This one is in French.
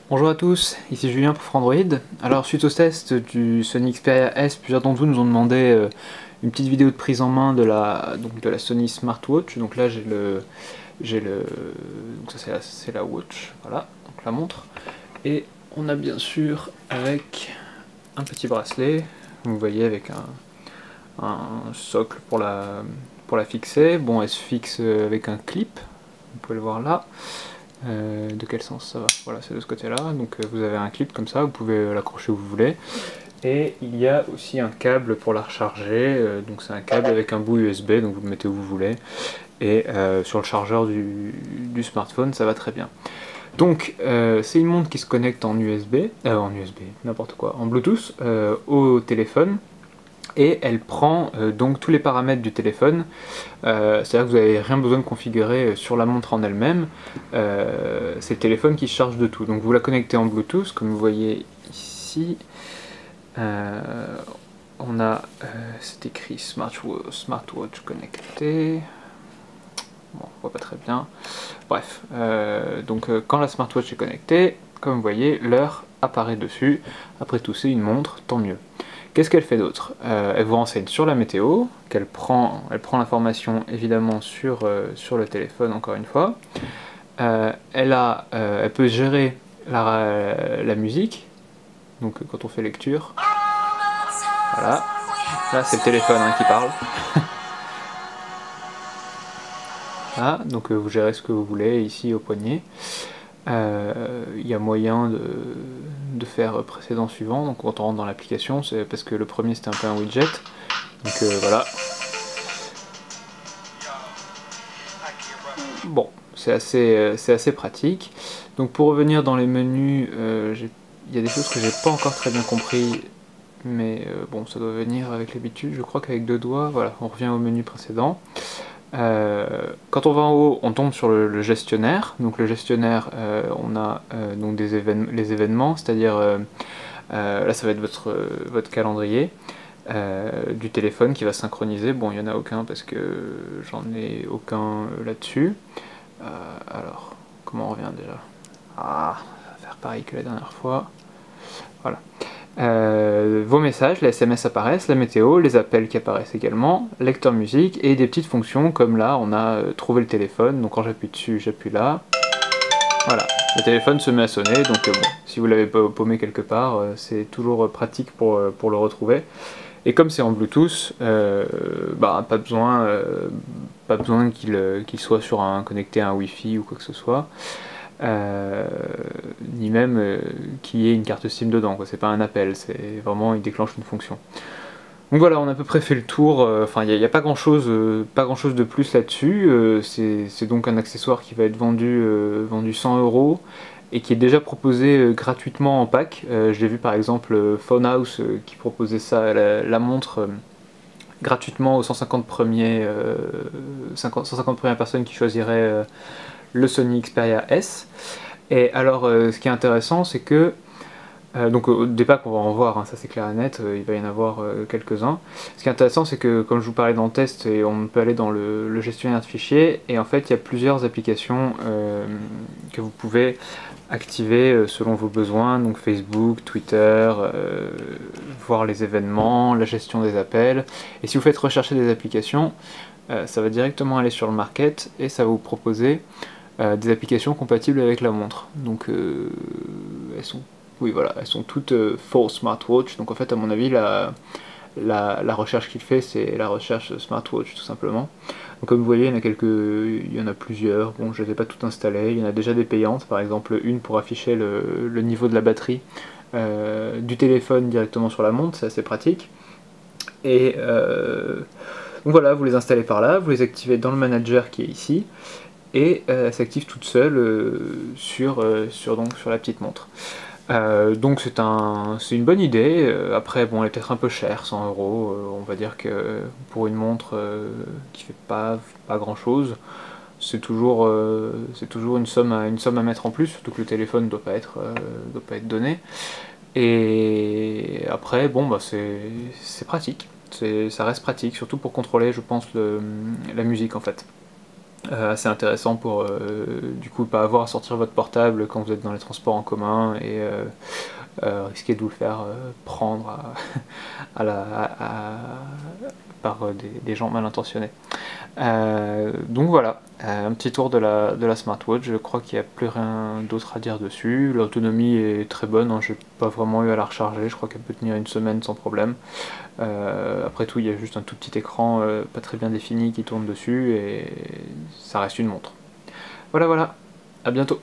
Bonjour à tous, ici Julien pour Frandroid. Alors suite au test du Sony Xperia S, plusieurs d'entre vous nous ont demandé une petite vidéo de prise en main de la Sony Smartwatch. Donc là donc ça c'est la watch, voilà, donc la montre. Et on a bien sûr avec un petit bracelet, vous voyez avec un socle pour la fixer. Bon, elle se fixe avec un clip, vous pouvez le voir là. De quel sens ça va? Voilà, c'est de ce côté là, donc vous avez un clip comme ça, vous pouvez l'accrocher où vous voulez, et il y a aussi un câble pour la recharger, donc c'est un câble avec un bout USB, donc vous le mettez où vous voulez, et sur le chargeur du smartphone ça va très bien. Donc c'est une montre qui se connecte en USB, n'importe quoi, en Bluetooth au téléphone, et elle prend donc tous les paramètres du téléphone, c'est-à-dire que vous n'avez rien besoin de configurer sur la montre en elle-même, c'est le téléphone qui se charge de tout. Donc vous la connectez en Bluetooth, comme vous voyez ici, on a, c'est écrit Smartwatch connecté, bon on voit pas très bien, bref, donc quand la Smartwatch est connectée, comme vous voyez, l'heure apparaît dessus. Après tout, c'est une montre, tant mieux. Qu'est-ce qu'elle fait d'autre? Elle vous renseigne sur la météo, elle prend l'information évidemment sur le téléphone, encore une fois. Elle peut gérer la musique, donc quand on fait lecture, voilà, là c'est le téléphone qui parle. Là, donc vous gérez ce que vous voulez ici au poignet. Il y a moyen de faire précédent suivant, donc quand on rentre dans l'application, c'est parce que le premier c'était un peu un widget, donc voilà. Bon, c'est assez pratique. Donc pour revenir dans les menus, il y a des choses que j'ai pas encore très bien compris, mais bon, ça doit venir avec l'habitude. Je crois qu'avec 2 doigts, voilà, on revient au menu précédent. Quand on va en haut, on tombe sur le gestionnaire. Donc le gestionnaire, on a donc les événements, c'est-à-dire là ça va être votre calendrier du téléphone qui va synchroniser. Bon, il n'y en a aucun parce que j'en ai aucun là-dessus. Alors, comment on revient déjà? Ah, ça va faire pareil que la dernière fois. Voilà. Vos messages, les SMS apparaissent, la météo, les appels qui apparaissent également, lecteur musique et des petites fonctions comme là on a trouvé le téléphone, donc quand j'appuie dessus, j'appuie là, voilà, le téléphone se met à sonner, donc bon, si vous l'avez pas paumé quelque part, c'est toujours pratique pour le retrouver. Et comme c'est en Bluetooth, bah, pas besoin qu'il soit connecté à un Wi-Fi ou quoi que ce soit. Ni même qu'il y ait une carte SIM dedans, c'est pas un appel, c'est vraiment il déclenche une fonction. Donc voilà, on a à peu près fait le tour, enfin il n'y a pas grand chose de plus là-dessus, c'est donc un accessoire qui va être vendu 100 € et qui est déjà proposé gratuitement en pack. Je l'ai vu par exemple Phonehouse qui proposait ça, la montre gratuitement aux 150 premières personnes qui choisiraient le Sony Xperia S. Et alors ce qui est intéressant, c'est que donc des packs on va en voir, ça c'est clair et net, il va y en avoir quelques-uns. Ce qui est intéressant, c'est que comme je vous parlais dans le test, on peut aller dans le gestionnaire de fichiers, et en fait il y a plusieurs applications que vous pouvez activer selon vos besoins, donc Facebook, Twitter, voir les événements, la gestion des appels. Et si vous faites rechercher des applications, ça va directement aller sur le market et ça va vous proposer des applications compatibles avec la montre. Donc elles sont toutes for smartwatch, donc en fait à mon avis la recherche qu'il fait, c'est la recherche smartwatch tout simplement. Donc comme vous voyez, il y en a plusieurs, bon je ne les ai pas toutes installées, il y en a déjà des payantes, par exemple une pour afficher le niveau de la batterie du téléphone directement sur la montre, c'est assez pratique. Et donc voilà, vous les installez par là, vous les activez dans le manager qui est ici, et elle s'active toute seule sur la petite montre. Donc c'est une bonne idée. Après bon, elle est peut-être un peu chère, 100 €, on va dire que pour une montre qui fait pas grand chose, c'est toujours une somme à mettre en plus, surtout que le téléphone ne doit pas être donné. Et après bon bah c'est pratique, ça reste pratique, surtout pour contrôler je pense la musique en fait. assez intéressant pour du coup pas avoir à sortir votre portable quand vous êtes dans les transports en commun et risquer de vous le faire prendre par des gens mal intentionnés. Donc voilà, un petit tour de la smartwatch. Je crois qu'il n'y a plus rien d'autre à dire dessus. L'autonomie est très bonne, hein, j'ai pas vraiment eu à la recharger, je crois qu'elle peut tenir une semaine sans problème. Après tout, il y a juste un tout petit écran pas très bien défini qui tourne dessus et ça reste une montre. Voilà, voilà, à bientôt.